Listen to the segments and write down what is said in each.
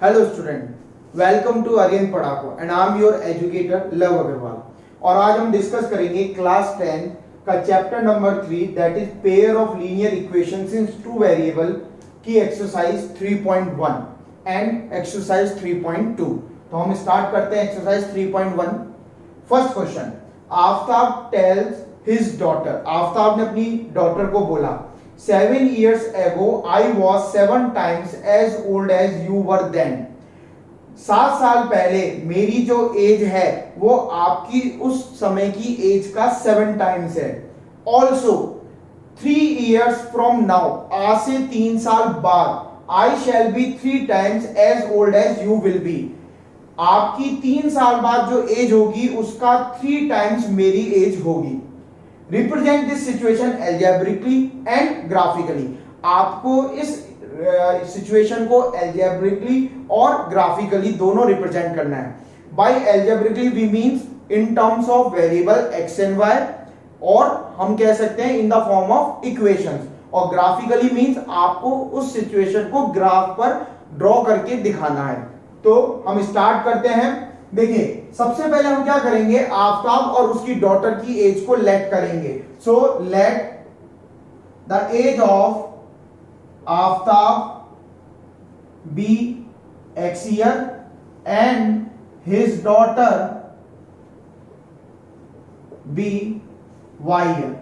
Hello student, welcome to again Padhaku and I am your educator Luv Agarwal. और आज हम discuss करेंगे क्लास 10 का chapter number 3 that is pair of linear equations in two variable की exercise 3.1 and exercise 3.2। तो हम start करते हैं exercise 3.1। First question, Aftab tells his daughter, Aftab ने अपनी डॉटर को बोला 7 years ago I was 7 times as old as you were then। 7 साल पहले मेरी जो एज है वो आपकी उस समय की एज का 7 टाइम्स है। ऑल्सो 3 years from now, आज से 3 साल बाद I shall be 3 times as old as you will be। आपकी 3 साल बाद जो एज होगी उसका 3 टाइम्स मेरी एज होगी। Represent this situation algebraically and graphically. आपको इस सिचुएशन को एल्जेब्रिकली और ग्राफिकली दोनों रिप्रेजेंट करना है। By algebraically we means in terms of variable x and y, और हम कह सकते हैं in the form of equations. और ग्राफिकली मींस आपको उस सिचुएशन को ग्राफ पर ड्रॉ करके दिखाना है। तो हम स्टार्ट करते हैं। देखिए सबसे पहले हम क्या करेंगे, आफ्ताब और उसकी डॉटर की एज को लेट करेंगे। So let the age of Aftab be x year and his daughter be y year.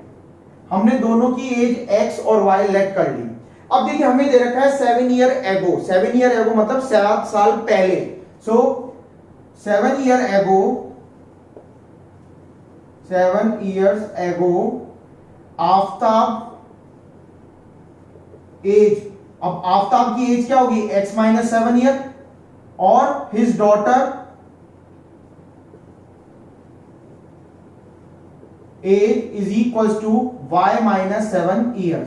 हमने दोनों की एज एक्स और वाई लेट कर ली। अब देखिए हमें दे रखा है 7 ईयर एगो। 7 ईयर एगो मतलब 7 साल पहले। So 7 years ago Aftab age, अब आफ्ताब की एज क्या होगी x माइनस 7 ईयर, और his daughter age is equal to y minus 7 year.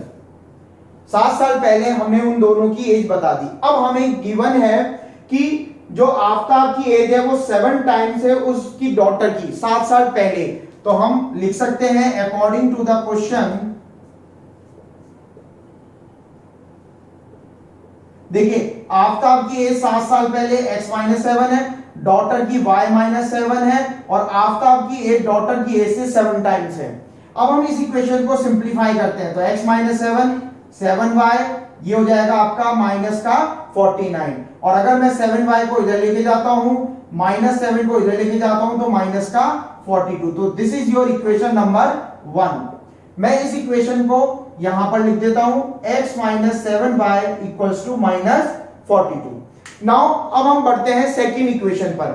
7 साल पहले हमने उन दोनों की एज बता दी। अब हमें गिवन है कि जो आफ्ताब की एज है वो 7 टाइम्स है उसकी डॉटर की 7 साल पहले। तो हम लिख सकते हैं अकॉर्डिंग टू द क्वेश्चन, देखिए आफ्ताब की एज 7 साल पहले x माइनस 7 है, डॉटर की y माइनस 7 है, और आफ्ताब की एज डॉटर की एज से 7 टाइम्स है। अब हम इस इक्वेशन को सिंप्लीफाई करते हैं। तो x माइनस 7 7y, ये हो जाएगा आपका माइनस का 49। और अगर मैं 7y को इधर लेके जाता हूं, माइनस 7 को इधर लेके जाता हूं, तो माइनस का 42। तो this is your equation number 1। मैं इस इक्वेशन को यहां पर लिख देता हूं, x minus 7y equals to minus 42। Now अब हम बढ़ते हैं सेकेंड इक्वेशन पर।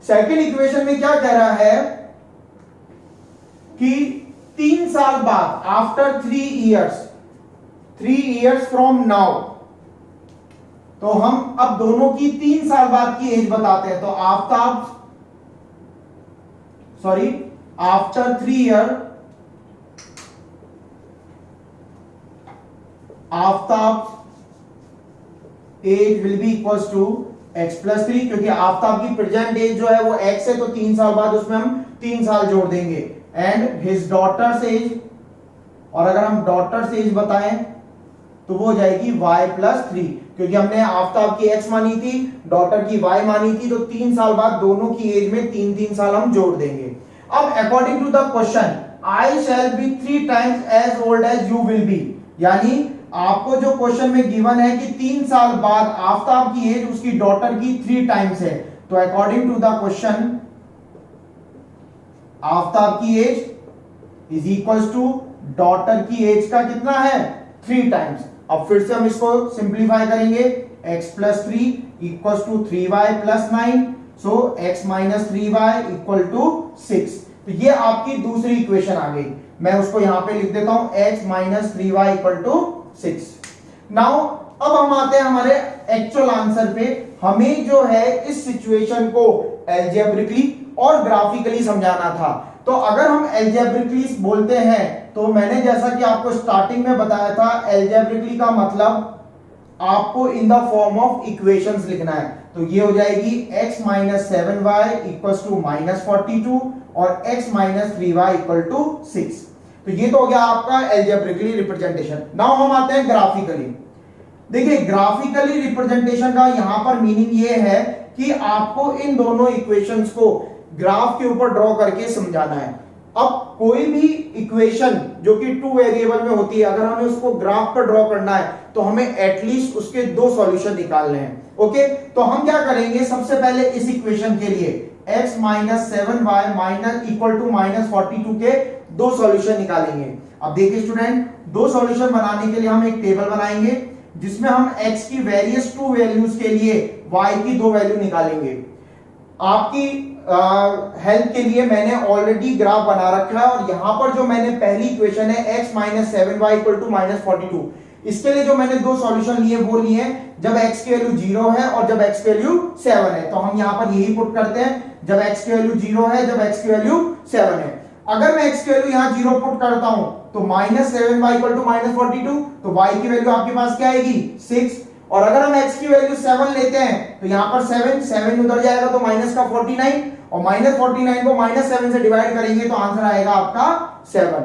सेकेंड इक्वेशन में क्या कह रहा है कि 3 साल बाद, आफ्टर 3 years फ्रॉम नाउ, तो हम अब दोनों की 3 साल बाद की एज बताते हैं। तो after 3 year Aftab age will be equals to x plus 3, क्योंकि आफ्ताब की प्रेजेंट एज जो है वो x है, तो 3 साल बाद उसमें हम 3 साल जोड़ देंगे। एंड हिज डॉटर्स एज, और अगर हम डॉटर्स एज बताएं तो वो हो जाएगी y प्लस 3, क्योंकि हमने आफ्ताब की x मानी थी, डॉटर की y मानी थी, तो 3 साल बाद दोनों की एज में 3 साल हम जोड़ देंगे। अब according to the question I shall be 3 times as old as you will be, यानी आपको जो क्वेश्चन में गिवन है कि 3 साल बाद आफ्ताब की एज उसकी डॉटर की 3 टाइम्स है। तो according to the question Aftab की age is equals to daughter की एज का कितना है 3 टाइम्स। अब फिर से हम इसको सिंप्लीफाई करेंगे, x plus 3 equals to 3y plus 9, so x minus 3y equal to 6। तो ये आपकी दूसरी इक्वेशन आ गई। मैं उसको यहां पे लिख देता हूं, x minus 3y equal to 6। Now अब हम आते हैं हमारे एक्चुअल आंसर पे। हमें जो है इस सिचुएशन को एल्जेब्रिकली और ग्राफिकली समझाना था। तो अगर हम एल्जेब्रिकली बोलते हैं, तो मैंने जैसा कि आपको स्टार्टिंग में बताया था, एल्जेब्रिकली का मतलब आपको in the form of equations लिखना है। तो ये हो जाएगी x minus 7y equals to minus 42 और x minus 3y equal to 6। तो ये तो हो गया आपका एल्जेब्रिकली रिप्रेजेंटेशन। नाउ हम आते हैं ग्राफिकली। देखिए ग्राफिकली रिप्रेजेंटेशन का यहां पर मीनिंग ये है कि आपको इन दोनों इक्वेशंस को ग्राफ के ऊपर ड्रॉ करके समझाना है। अब कोई भी इक्वेशन जो कि टू वेरिएबल में होती है, अगर हमें उसको ग्राफ पर ड्रॉ करना है तो हमें एटलीस्ट उसके दो सॉल्यूशन निकालने हैं। ओके, तो हम क्या करेंगे, सबसे पहले इस इक्वेशन के लिए x minus 7y minus equal to minus 42 के दो सॉल्यूशन निकालेंगे। अब देखिए स्टूडेंट, दो सॉल्यूशन बनाने के लिए हम एक टेबल बनाएंगे जिसमें हम x की वेरियस टू वैल्यूज के लिए y की दो वैल्यू निकालेंगे। आपकी हेल्प के लिए मैंने ऑलरेडी ग्राफ बना रखा है और यहां पर जो मैंने पहली इक्वेशन है x minus 7y equal to minus 42, इसके लिए जो मैंने दो सॉल्यूशन लिए वो लिए जब x की वैल्यू 0 है और जब x की वैल्यू 7 है। तो हम यहां पर यही पुट करते हैं, जब x की वैल्यू 0 है, जब x की वैल्यू 7 है। अगर मैं x की वैल्यू यहां 0 पुट करता हूं तो minus 7y equal to minus 42, तो y की वैल्यू आपके पास क्या आएगी 6। और अगर हम x की वैल्यू 7 लेते हैं तो यहां पर 7 उधर जाएगा तो माइनस का 49, और माइनस 49 को माइनस 7 से डिवाइड करेंगे तो आंसर आएगा आपका 7।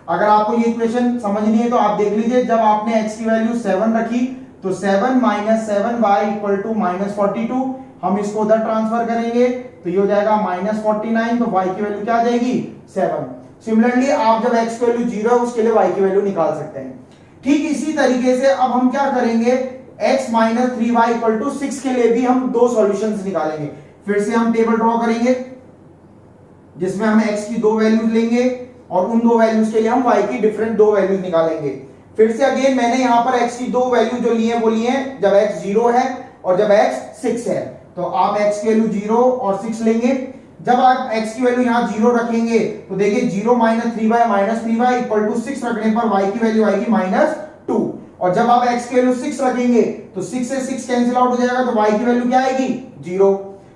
अगर आपको ये इक्वेशन समझनी है तो आप देख लीजिए, जब आपने x की वैल्यू 7 रखी तो 7 minus 7y equal to minus 42, हम इसको उधर ट्रांसफर करेंगे तो ये हो जाएगा माइनस 49, तो y की वैल्यू क्या आ जाएगी 7। सिमिलरली आप जब x की वैल्यू 0 है उसके लिए y की वैल्यू निकाल सकते हैं। ठीक इसी तरीके से अब हम क्या करेंगे, x minus 3y equal to 6 के लिए भी हम दो सॉल्यूशंस निकालेंगे। फिर से हम टेबल ड्रॉ करेंगे जिसमें हम x की दो वैल्यूज लेंगे और उन दो वैल्यूज के लिए हम y की डिफरेंट दो वैल्यूज निकालेंगे। फिर से अगेन मैंने यहां पर x की दो वैल्यू जो लिए वो लिए जब x 0 है और जब x 6 है। तो आप x की वैल्यू 0 और 6 लेंगे। जब आप x की वैल्यू यहां 0 रखेंगे तो देखिए 0 माइनस 3y इक्वल टू 6 रखने पर y की वैल्यू आएगी माइनस 2। और जब आप x की वैल्यू 6 रखेंगे तो 6 से 6 कैंसिल आउट हो जाएगा तो y की वैल्यू क्या आएगी 0।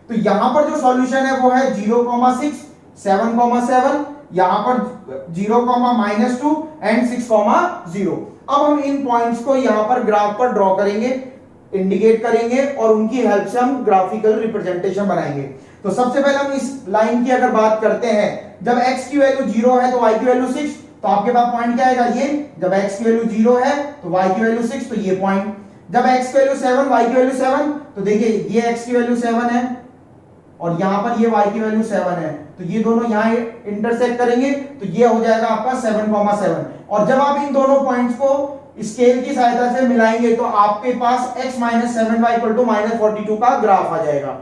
तो यहां पर जो सॉल्यूशन है वो है 0,6, 7,7, यहां पर 0, माइनस 2 एंड 6,0। अब हम इन पॉइंट्स को यहां पर ग्राफ पर ड्रॉ करेंगे, इंडिकेट करेंगे और उनकी हेल्प से हम ग्राफिकल रिप्रेजेंटेशन बनाएंगे। तो सबसे पहले हम इस लाइन की अगर बात करते हैं, जब x की वैल्यू 0 है तो y की वैल्यू 6, तो आपके पास पॉइंट क्या आएगा ये, जब x की वैल्यू 0 है तो y की वैल्यू 6, तो ये पॉइंट। जब x की वैल्यू 7, y की वैल्यू 7, तो देखिए ये x की वैल्यू 7 है और यहां पर ये y की वैल्यू 7 है, तो ये दोनों यहां इंटरसेक्ट करेंगे तो ये हो जाएगा आपका 7,7। और जब आप इन दोनों पॉइंट्स को स्केल की सहायता से मिलाएंगे तो आपके पास x minus 7y equal to minus 42 का ग्राफ आ जाएगा।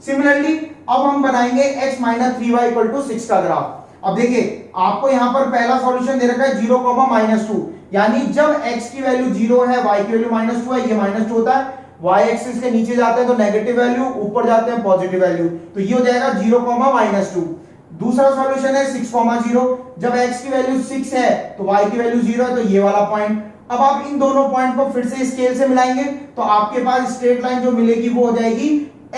सिमिलरली अब हम बनाएंगे x minus 3y equal to 6 का ग्राफ। अब देखिए आपको यहां पर पहला सॉल्यूशन दे रखा है 0, माइनस 2, यानी जब x की वैल्यू 0 है y की वैल्यू माइनस 2 है, ये माइनस 2 होता है, y एक्सिस के नीचे जाते हैं तो नेगेटिव वैल्यू, ऊपर जाते हैं पॉजिटिव वैल्यू, तो ये हो जाएगा 0, माइनस 2। दूसरा सॉल्यूशन है 6,0, जब x की वैल्यू 6 है तो y की वैल्यू 0 है, तो ये वाला पॉइंट। अब आप इन दोनों पॉइंट को फिर से स्केल से मिलाएंगे तो आपके पास स्ट्रेट लाइन जो मिलेगी वो हो जाएगी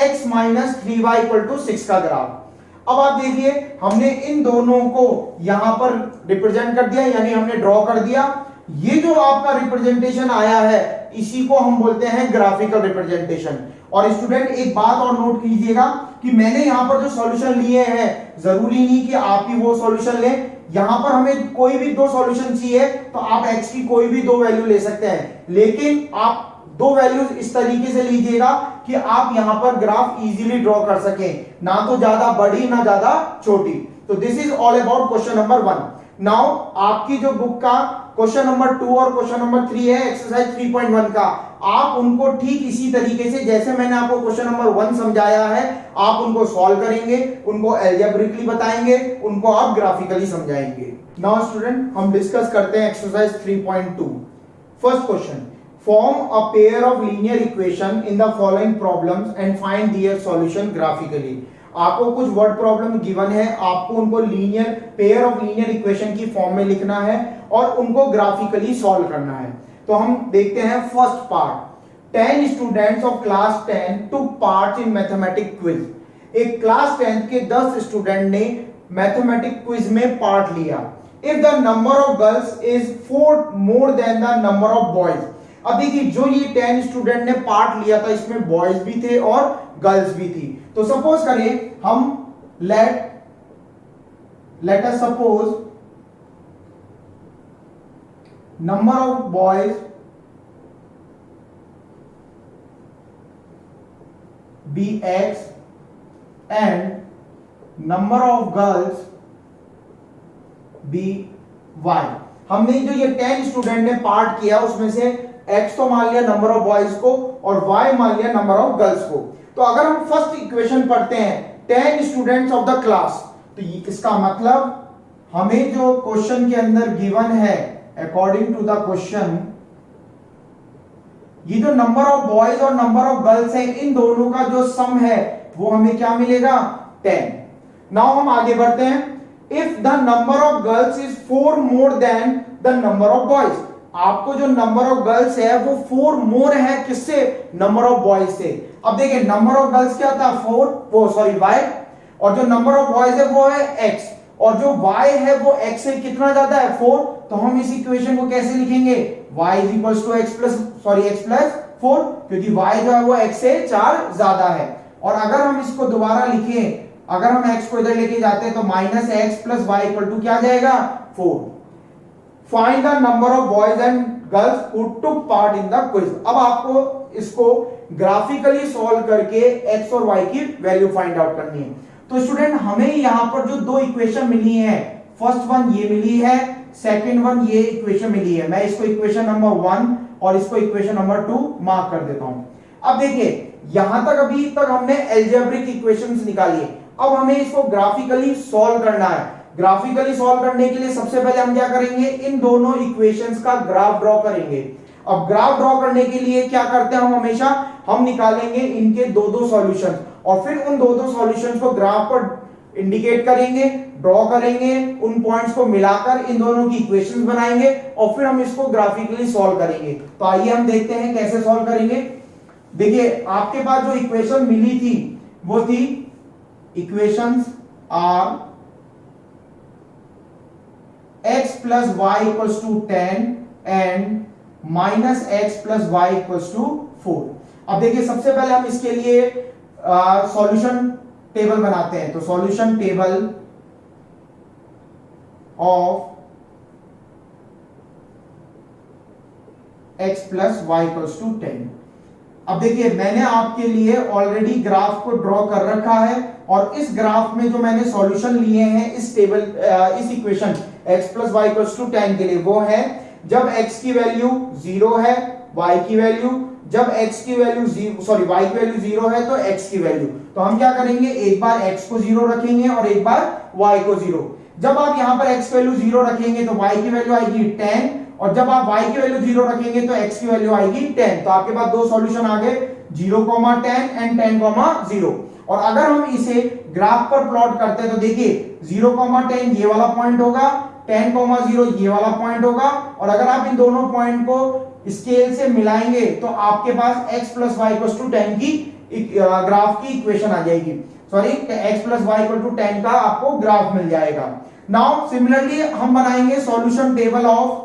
x minus 3y equal to 6 का ग्राफ। अब आप देखिए हमने इन दोनों को यहां पर रिप्रेजेंट कर दिया, यानी हमने ड्रॉ कर दिया। ये जो आपका रिप्रेजेंटेशन आया है इसी को हम बोलते हैं ग्राफिकल रिप्रेजेंटेशन। और स्टूडेंट एक बात और नोट कीजिएगा कि मैंने यहां पर जो सॉल्यूशन लिए हैं जरूरी नहीं कि आप ही वो सॉल्यूशन लें, यहां पर हमें कोई भी दो सॉल्यूशन चाहिए तो आप x की कोई भी दो वैल्यू ले सकते हैं, लेकिन आप दो वैल्यूज इस तरीके से लीजिएगा कि आप यहां पर ग्राफ इजीली ड्रॉ कर सकें, ना तो ज्यादा बड़ी ना ज्यादा छोटी। तो this is all about question number 1। Now आपकी जो बुक का क्वेश्चन नंबर 2 और क्वेश्चन नंबर 3 है एक्सरसाइज 3.1 का, आप उनको ठीक इसी तरीके से जैसे मैंने आपको क्वेश्चन नंबर 1 समझाया है आप उनको सॉल्व करेंगे, उनको अलजेब्रिकली बताएंगे, उनको आप ग्राफिकली समझाएंगे। नाउ स्टूडेंट हम डिस्कस करते हैं exercise 3.2। First question, form a pair of linear equation in the following problems and find their solution graphically। आपको कुछ वर्ड प्रॉब्लम गिवन है, आपको उनको linear pair of linear equation की फॉर्म में लिखना है और उनको ग्राफिकली सॉल्व करना है। तो हम देखते हैं first part. 10 students of class 10 took part in mathematic quiz. एक क्लास 10 के 10 स्टूडेंट ने मैथमेटिक क्विज में पार्ट लिया। If the number of girls is 4 more than the number of boys. अब देखिए जो ये 10 स्टूडेंट ने पार्ट लिया था इसमें बॉयज भी थे और गर्ल्स भी थी। तो सपोज करिए हम let us suppose number of boys be x and number of girls be y. हमने जो ये 10 स्टूडेंट ने पार्ट किया उसमें से x तो मान लिया नंबर ऑफ बॉयज को और y मान लिया नंबर ऑफ गर्ल्स को। तो अगर हम फर्स्ट इक्वेशन पढ़ते हैं 10 स्टूडेंट्स ऑफ द क्लास, तो इसका मतलब हमें जो क्वेश्चन के अंदर गिवन है अकॉर्डिंग टू द क्वेश्चन, ये जो नंबर ऑफ बॉयज और नंबर ऑफ गर्ल्स है इन दोनों का जो सम है वो हमें क्या मिलेगा 10। नाउ हम आगे बढ़ते हैं। If the number of girls is 4 more than the number of boys, आपको जो नंबर ऑफ गर्ल्स है वो 4 मोर है किससे, नंबर ऑफ बॉयज से। अब देखिए नंबर ऑफ गर्ल्स क्या था 4, वो सॉरी y, और जो नंबर ऑफ बॉयज है वो है x, और जो y है वो x से कितना ज्यादा है 4। तो हम इस इक्वेशन को कैसे लिखेंगे, y is equal to x plus 4, क्योंकि y जो है वो x से 4 ज्यादा है। और अगर हम इसको दोबारा लिखें, अगर हम x को इधर लेके जाते हैं तो minus x plus y equal to क्या आ जाएगा 4। Find the number of boys and girls who took part in the quiz. अब आपको इसको ग्राफिकली सॉल्व करके x और y की वैल्यू फाइंड आउट करनी है। तो स्टूडेंट हमें यहां पर जो दो इक्वेशन मिली है, फर्स्ट वन ये मिली है, सेकंड वन ये इक्वेशन मिली है। मैं इसको इक्वेशन नंबर 1 और इसको इक्वेशन नंबर 2 मार्क कर देता हूं। अब देखिए यहां तक अभी तक हमने अलजेब्रिक इक्वेशंस निकाली है, अब हमें इसको ग्राफिकली सॉल्व करना है। ग्राफिकली सॉल्व करने के लिए सबसे पहले हम क्या करेंगे, इन दोनों इक्वेशंस का ग्राफ ड्रॉ करेंगे। अब ग्राफ ड्रॉ करने के लिए क्या करते हैं हम हमेशा, हम निकालेंगे इनके दो दो सॉल्यूशंस और फिर उन दो दो सॉल्यूशंस को ग्राफ पर इंडिकेट करेंगे, ड्रॉ करेंगे, उन पॉइंट्स को मिलाकर इन दोनों की इक्वेशंस बनाएंगे और फिर हम इसको ग्राफिकली सॉल्व करेंगे। तो आइए हम देखते हैं कैसे सॉल्व करेंगे। देखिए आपके पास जो इक्वेशन मिली थी वो थी equations are x plus y equals to 10 and minus x plus y equals to 4। अब देखिए सबसे पहले हम इसके लिए सॉल्यूशन टेबल बनाते हैं। तो solution table of x plus y equals to 10। अब देखिए मैंने आपके लिए ऑलरेडी ग्राफ को ड्रॉ कर रखा है और इस ग्राफ में जो मैंने सॉल्यूशन लिए हैं इस टेबल इस equation x plus y equals to 10 के लिए वो है जब x की वैल्यू 0 है, y की वैल्यू, जब x की वैल्यू y की वैल्यू 0 है तो x की वैल्यू। तो हम क्या करेंगे, एक बार x को 0 रखेंगे और एक बार y को 0। जब आप यहां पर x की वैल्यू 0 रखेंगे तो y की वैल्यू आएगी 10 और जब आप y की वैल्यू 0 रखेंगे तो x की वैल्यू आएगी 10। तो आपके पास दो सॉल्यूशन आ गए 0,10 एंड 10,0। और अगर हम इसे ग्राफ पर प्लॉट करते हैं तो देखिए 0,10 ये वाला पॉइंट होगा, 10,0 ये वाला पॉइंट होगा और अगर आप इन दोनों पॉइंट को स्केल से मिलाएंगे तो आपके पास x plus y equal to 10 की ग्राफ की इक्वेशन आ जाएगी। Sorry x plus y equal to 10 का आपको ग्राफ मिल जाएगा। नाउ सिमिलरली हम बनाएंगे सॉल्यूशन टेबल ऑफ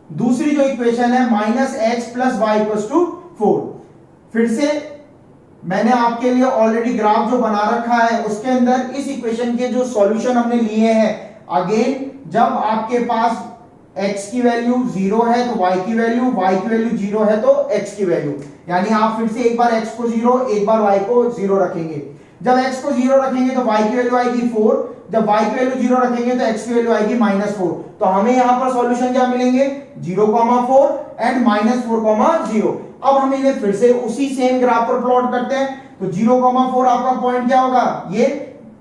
दूसरी जो इक्वेशन है minus x plus y equal to 4। फिर से मैंने आपके लिए ऑलरेडी ग्राफ जो बना रखा है उसके अंदर इस इक्वेशन के जो सॉल्यूशन हमने लिए हैं, अगेन जब आपके पास x की वैल्यू 0 है तो y की वैल्यू 0 है तो x की वैल्यू, यानी आप फिर से एक बार x को 0 एक बार y को 0 रखेंगे। जब x को 0 रखेंगे तो y की वैल्यू आएगी 4, जब y की वैल्यू 0 रखेंगे तो x की वैल्यू आएगी -4। तो हमें यहां पर सॉल्यूशन क्या मिलेंगे 0,4 एंड -4,0। अब हम इन्हें फिर से उसी सेम ग्राफ पर प्लॉट करते हैं। तो 0,4 आपका पॉइंट क्या होगा, ये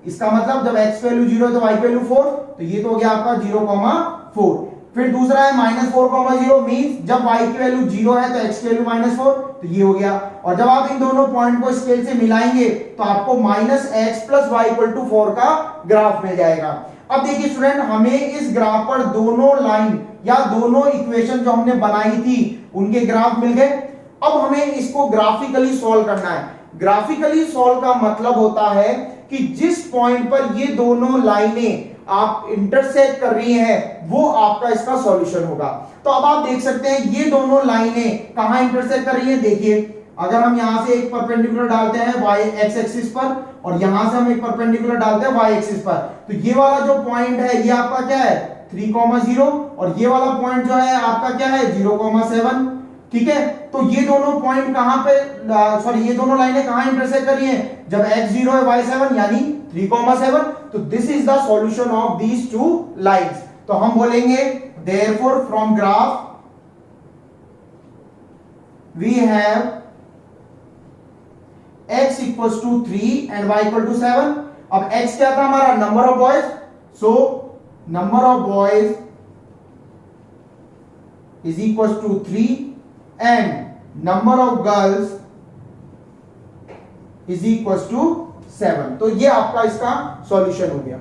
इसका मतलब जब x की वैल्यू 0 है तो y की वैल्यू 4, तो ये तो हो गया आपका 0,4। फिर दूसरा है -4,0 मींस जब y की वैल्यू 0 है तो x की वैल्यू -4, तो ये हो गया। और जब आप इन दोनों पॉइंट को स्केल से मिलाएंगे तो आपको -x plus y equal to 4 का ग्राफ मिल जाएगा। अब देखिए स्टूडेंट हमें इस ग्राफ पर दोनों लाइन या दोनों इक्वेशन जो हमने बनाई थी उनके ग्राफ मिल गए। अब हमें इसको ग्राफिकली सॉल्व करना है। ग्राफिकली सॉल्व का मतलब होता है कि जिस पॉइंट पर ये दोनों लाइनें आप इंटरसेक्ट कर रही हैं वो आपका इसका सॉल्यूशन होगा। तो अब आप देख सकते हैं ये दोनों लाइनें कहां इंटरसेक्ट कर रही हैं। देखिए अगर हम यहां से एक परपेंडिकुलर डालते हैं y x एक्सिस पर और यहां से हम एक परपेंडिकुलर डालते हैं y एक्सिस पर, तो ये वाला जो पॉइंट है ये आपका क्या है 3,0 और ये वाला पॉइंट जो है आपका क्या है 0,7। ठीक है, तो ये दोनों पॉइंट कहां पे, सॉरी ये दोनों लाइनें कहां इंटरसेक्ट कर रही हैं, जब x 0 है y 7 यानी 3,7। तो this is the solution of these two lines. तो हम बोलेंगे therefore from graph we have x equals to 3 and y equal to 7। अब x क्या था हमारा, number of boys, so number of boys is equals to 3 and number of girls is equals to 7। तो ये आपका इसका सॉल्यूशन हो गया।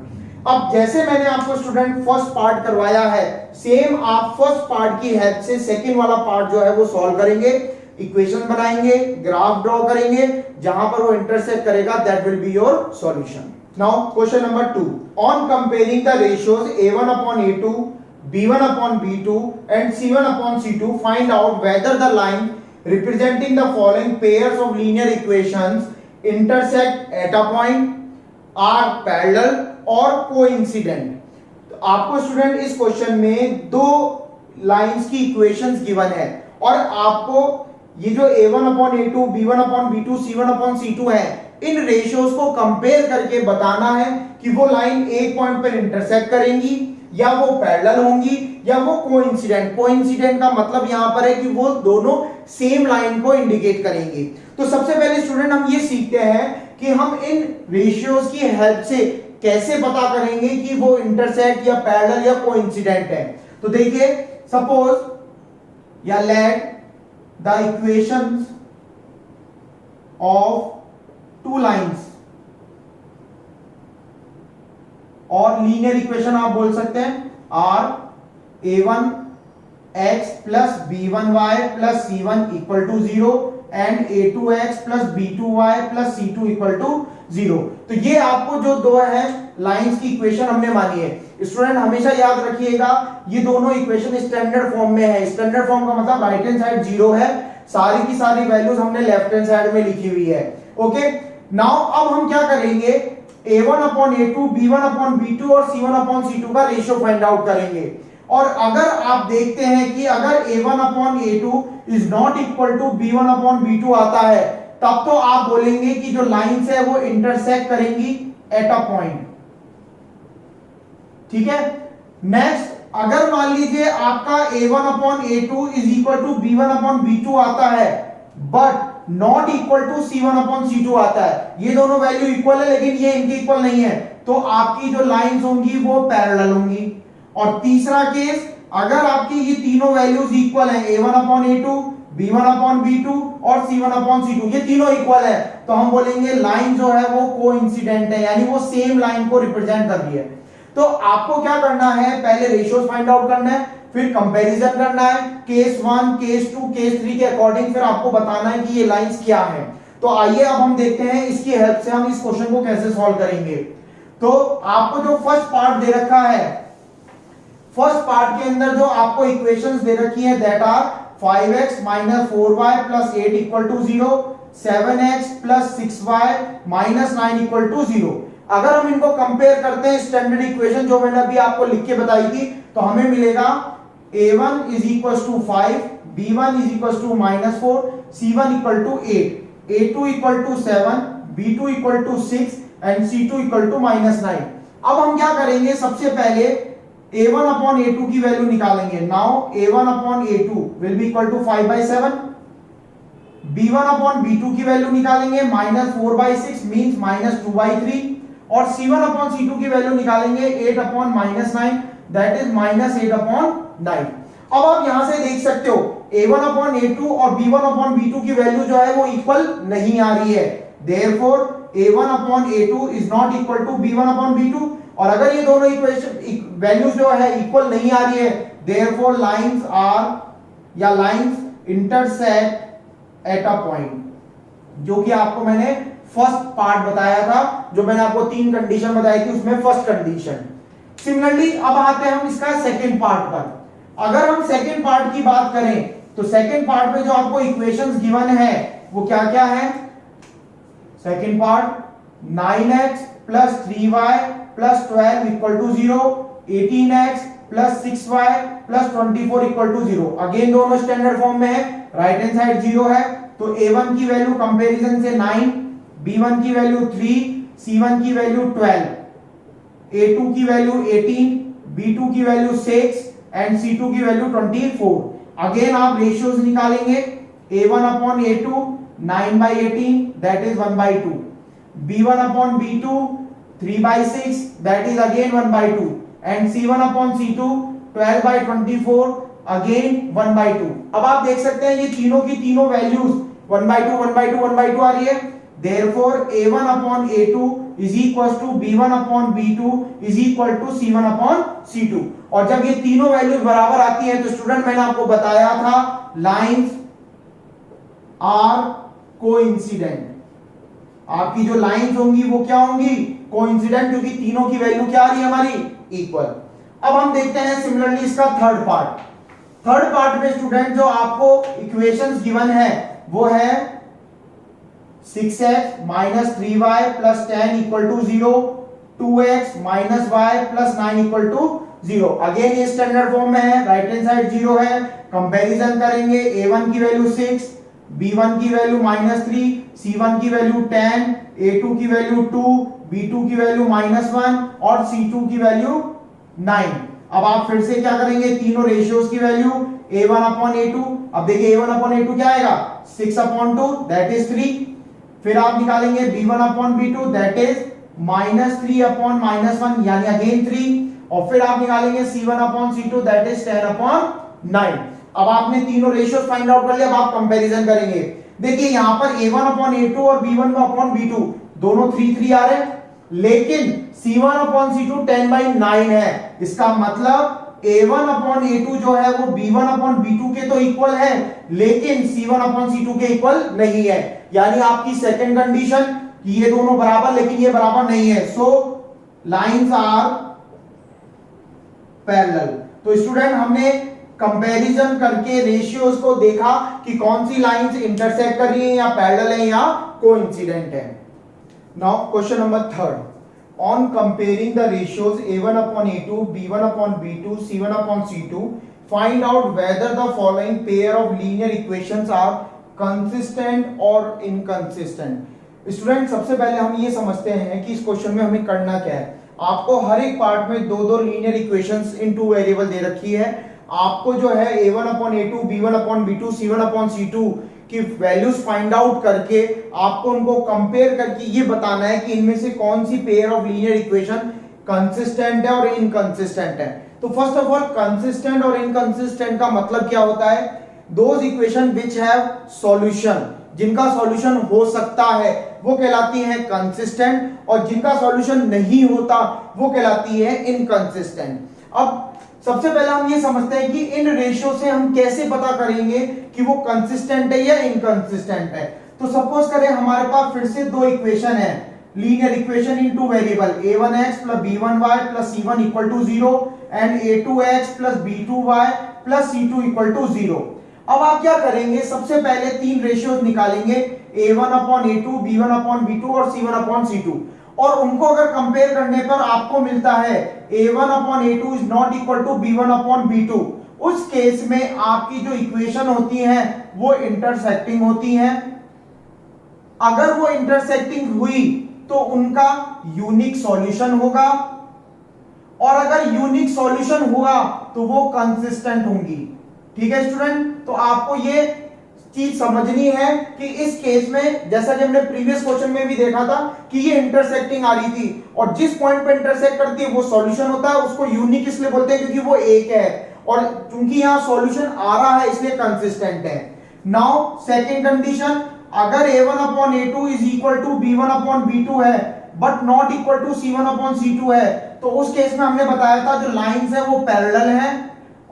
अब जैसे मैंने आपको स्टूडेंट फर्स्ट पार्ट करवाया है, सेम आप फर्स्ट पार्ट की हेल्प से सेकंड वाला पार्ट जो है वो सॉल्व करेंगे, इक्वेशन बनाएंगे, ग्राफ ड्रॉ करेंगे, जहां पर वो इंटरसेक्ट करेगा that will be your solution. Now question number 2, on comparing the ratios a1 upon a2, b1 upon b2 and c1 upon c2, find out whether the line representing the following pairs of linear equations intersect at a point, are parallel or coincident। तो आपको student इस question में दो lines की equations given है और आपको ये जो a1 upon a2, b1 upon b2, c1 upon c2 है, इन रेशियोज को कंपेयर करके बताना है कि वो लाइन एक पॉइंट पर इंटरसेक्ट करेंगी या वो पैरेलल होंगी या वो कोइंसिडेंट। कोइंसिडेंट का मतलब यहां पर है कि वो दोनों सेम लाइन को इंडिकेट करेंगे। तो सबसे पहले स्टूडेंट हम ये सीखते हैं कि हम इन रेशियोज की हेल्प से कैसे पता करेंगे कि वो इंटरसेक्ट या पैरेलल या कोइंसिडेंट है। तो देखिए, सपोज या let the equations of two lines और लीनियर इक्वेशन आप बोल सकते हैं are a1 x plus b1y plus c1 equal to 0 and a2x plus b2y plus c2 equal to 0। तो ये आपको जो दो है लाइंस की इक्वेशन हमने मानी है। स्टूडेंट हमेशा याद रखिएगा ये दोनों इक्वेशन स्टैंडर्ड फॉर्म में है। स्टैंडर्ड फॉर्म का मतलब राइट हैंड साइड 0 है, सारी की सारी वैल्यूज हमने लेफ्ट हैंड साइड में लिखी हुई है। ओके, नाउ अब हम क्या करेंगे, a1 upon a2, b1 upon b2 और c1 upon c2 का रेशियो फाइंड आउट करेंगे। और अगर आप देखते हैं कि अगर a1 upon a2 is not equal to b1 upon b2 आता है, तब तो आप बोलेंगे कि जो लाइंस है वो इंटरसेक्ट करेंगी एट अ पॉइंट। ठीक है, नेक्स्ट अगर मान लीजिए आपका a1 upon a2 is equal to b1 upon b2 आता है but not equal to c1 upon c2 आता है, ये दोनों वैल्यू इक्वल है लेकिन ये इनके इक्वल नहीं है, तो आपकी जो लाइंस होंगी वो पैरेलल होंगी। और तीसरा केस, अगर आपकी ये तीनों वैल्यूज इक्वल हैं, a1 upon a2, b1 upon b2 और c1 upon c2, ये तीनों इक्वल है, तो हम बोलेंगे लाइन जो है वो कोइंसिडेंट है, यानी वो सेम लाइन को रिप्रेजेंट कर रही है। तो आपको क्या करना है, पहले रेशियोज फाइंड आउट करना है, फिर कंपैरिजन करना है केस 1, केस 2, केस 3 के अकॉर्डिंग, फिर आपको बताना है कि ये लाइंस क्या है। तो आइए अब हम देखते हैं इसकी हेल्प से हम इस क्वेश्चन को कैसे सॉल्व करेंगे। तो आपको जो फर्स्ट पार्ट दे रखा है, फर्स्ट पार्ट के अंदर जो आपको इक्वेशंस दे रखी है that are 5x minus 4y plus 8 equal to 0, 7x plus 6y minus 9 equal to 0। अगर हम इनको कंपेयर करते हैं स्टैंडर्ड इक्वेशन जो मैंने अभी आपको लिख के बताई थी, तो हमें मिलेगा a1 is equals to 5, b1 is equals to -4, c1 equal to 8, a2 equal to 7, b2 equal to 6 and c2 equal to -9। अब हम क्या करेंगे, सबसे पहले a1 upon a2 की वैल्यू निकालेंगे। Now a1 upon a2 will be equal to 5/7, b1 upon b2 की value निकालेंगे -4/6 means -2/3 और c1 upon c2 की वैल्यू निकालेंगे 8 upon -9 that is -8/9। अब आप यहां से देख सकते हो a1 upon a2 और b1 upon b2 की वैल्यू जो है वो इक्वल नहीं आ रही है, therefore a1 upon a2 is not equal to b1 upon b2। और अगर ये दोनों इक्वेशन वैल्यूज जो है इक्वल नहीं आ रही है, therefore lines are या lines intersect at a point, जो कि आपको मैंने फर्स्ट पार्ट बताया था, जो मैंने आपको 3 कंडीशन बताई थी उसमें फर्स्ट कंडीशन। सिमिलरली अब आते हैं हम इसका सेकंड पार्ट पर। अगर हम सेकंड पार्ट की बात करें तो सेकंड पार्ट में जो आपको इक्वेशंस गिवन है वो क्या क्या है, second part 9x plus 3y plus 12 equal to 0, 18x plus 6y plus 24 equal to 0। Again दोनों स्टैंडर्ड फॉर्म में है, राइट हैंड साइड 0 है, तो a1 की वैल्यू कंपैरिजन से 9, b1 की वैल्यू 3, c1 की वैल्यू 12, a2 की वैल्यू 18, b2 की वैल्यू 6 एंड c2 की वैल्यू 24। अगेन आप रेशियोज निकालेंगे, a1 upon a2 9/18 that is 1/2, b1 upon b2 3/6 that is again 1/2 and c1 upon c2 12/24 again 1/2। अब आप देख सकते हैं ये तीनों की तीनों वैल्यूज 1/2 1/2 1/2 आ रही है। Therefore a1 upon a2 is equal to b1 upon b2 is equal to c1 upon c2। और जब ये तीनों वैल्यूज बराबर आती हैं तो स्टूडेंट मैंने आपको बताया था लाइंस आर कोइंसिडेंट। आपकी जो लाइंस होंगी वो क्या होंगी? कोइंसिडेंट, क्योंकि तीनों की वैल्यू क्या आ रही है हमारी? इक्वल। अब हम देखते हैं सिमिलरली इसका थर्ड पार्ट। थर्ड पार्ट में स्टूडेंट जो आपको इक्वेशंस गिवन है वो है 6x minus 3y plus 10 equal to 0, 2x minus y plus 9 equal to 0। Again ये स्टैंडर्ड फॉर्म में है, राइट हैंड साइड 0 है। कंपैरिजन करेंगे, a1 की वैल्यू 6, b1 की वैल्यू -3, c1 की वैल्यू 10, a2 की वैल्यू 2, b2 की वैल्यू -1 और c2 की वैल्यू 9। अब आप फिर से क्या करेंगे, तीनों रेशियोज की वैल्यू a1 अपॉन a2। अब देखिए a1 अपॉन a2 क्या आएगा? 6 अपॉन 2 दैट इज 3। फिर आप निकालेंगे b1 upon b2 that is -3 upon -1 यानी अगेन 3। और फिर आप निकालेंगे c1 upon c2 that is 10 upon 9। अब आपने तीनों रेशियोज फाइंड आउट कर लिया। अब आप कंपैरिजन करेंगे, देखिए यहां पर a1 अपॉन a2 और b1 अपॉन b2 दोनों 3 आ रहे हैं, लेकिन c1 अपॉन c2 10/9 है। इसका मतलब a1 अपॉन a2 जो है वो b1 अपॉन b2 के तो इक्वल है, लेकिन c1 अपॉन c2 के इक्वल नहीं है। यानी आपकी सेकंड कंडीशन कि ये दोनों बराबर लेकिन ये बराबर नहीं है। सो लाइंस आर पैरेलल। तो स्टूडेंट हमने कंपैरिजन करके रेशियोज को देखा कि कौन सी लाइंस इंटरसेक्ट कर रही है या पैरेलल है या कोइंसिडेंट है। Now question number third, on comparing the ratios a1 upon a2, b1 upon b2, c1 upon c2, find out whether the following pair of linear equations are consistent or inconsistent। Student सबसे पहले हम ये समझते हैं कि इस question में हमें करना क्या है। आपको हर एक पार्ट में दो linear equations in two variable दे रखी है। आपको जो है a1 upon a2, b1 upon b2, c1 upon c2 की वैल्यूज फाइंड आउट करके आपको उनको कंपेयर करके ये बताना है कि इनमें से कौन सी pair of linear equation consistent है और इनकंसिस्टेंट है। तो फर्स्ट ऑफ ऑल कंसिस्टेंट और इनकंसिस्टेंट का मतलब क्या होता है? Those equation which have solution, जिनका सॉल्यूशन हो सकता है वो कहलाती है कंसिस्टेंट, और जिनका सॉल्यूशन नहीं होता वो कहलाती है इनकंसिस्टेंट। अब सबसे पहले हम ये समझते हैं कि इन रेशियो से हम कैसे पता करेंगे कि वो कंसिस्टेंट है या इनकंसिस्टेंट है। तो सपोज करें हमारे पास फिर से दो इक्वेशन है, linear equation in two variable a1x plus b1y plus c1 equal to 0 and a2x plus b2y plus c2 equal to 0। अब आप क्या करेंगे, सबसे पहले तीन रेशियोज निकालेंगे, a1 upon a2, b1 upon b2 और c1 upon c2, और उनको अगर कंपेयर करने पर आपको मिलता है a1 upon a2 is not equal to b1 upon b2। उस केस में आपकी जो इक्वेशन होती हैं वो इंटरसेक्टिंग होती हैं। अगर वो इंटरसेक्टिंग हुई तो उनका यूनिक सॉल्यूशन होगा, और अगर यूनिक सॉल्यूशन हुआ तो वो कंसिस्टेंट होंगी। ठीक है स्टूडेंट, तो आपको ये चीज समझनी है कि इस केस में जैसा कि हमने प्रीवियस क्वेश्चन में भी देखा था कि ये इंटरसेक्टिंग आ रही थी, और जिस पॉइंट पे इंटरसेक्ट करती है वो सॉल्यूशन होता है। उसको यूनिक इसलिए बोलते हैं क्योंकि वो एक है, और क्योंकि यहां सॉल्यूशन आ रहा है इसलिए कंसिस्टेंट है। नाउ सेकंड कंडीशन, अगर a1 upon a2 is equal to b1 upon b2 है but not equal to c1 upon c2 है, तो उस केस में हमने बताया था जो लाइंस है वो पैरेलल है।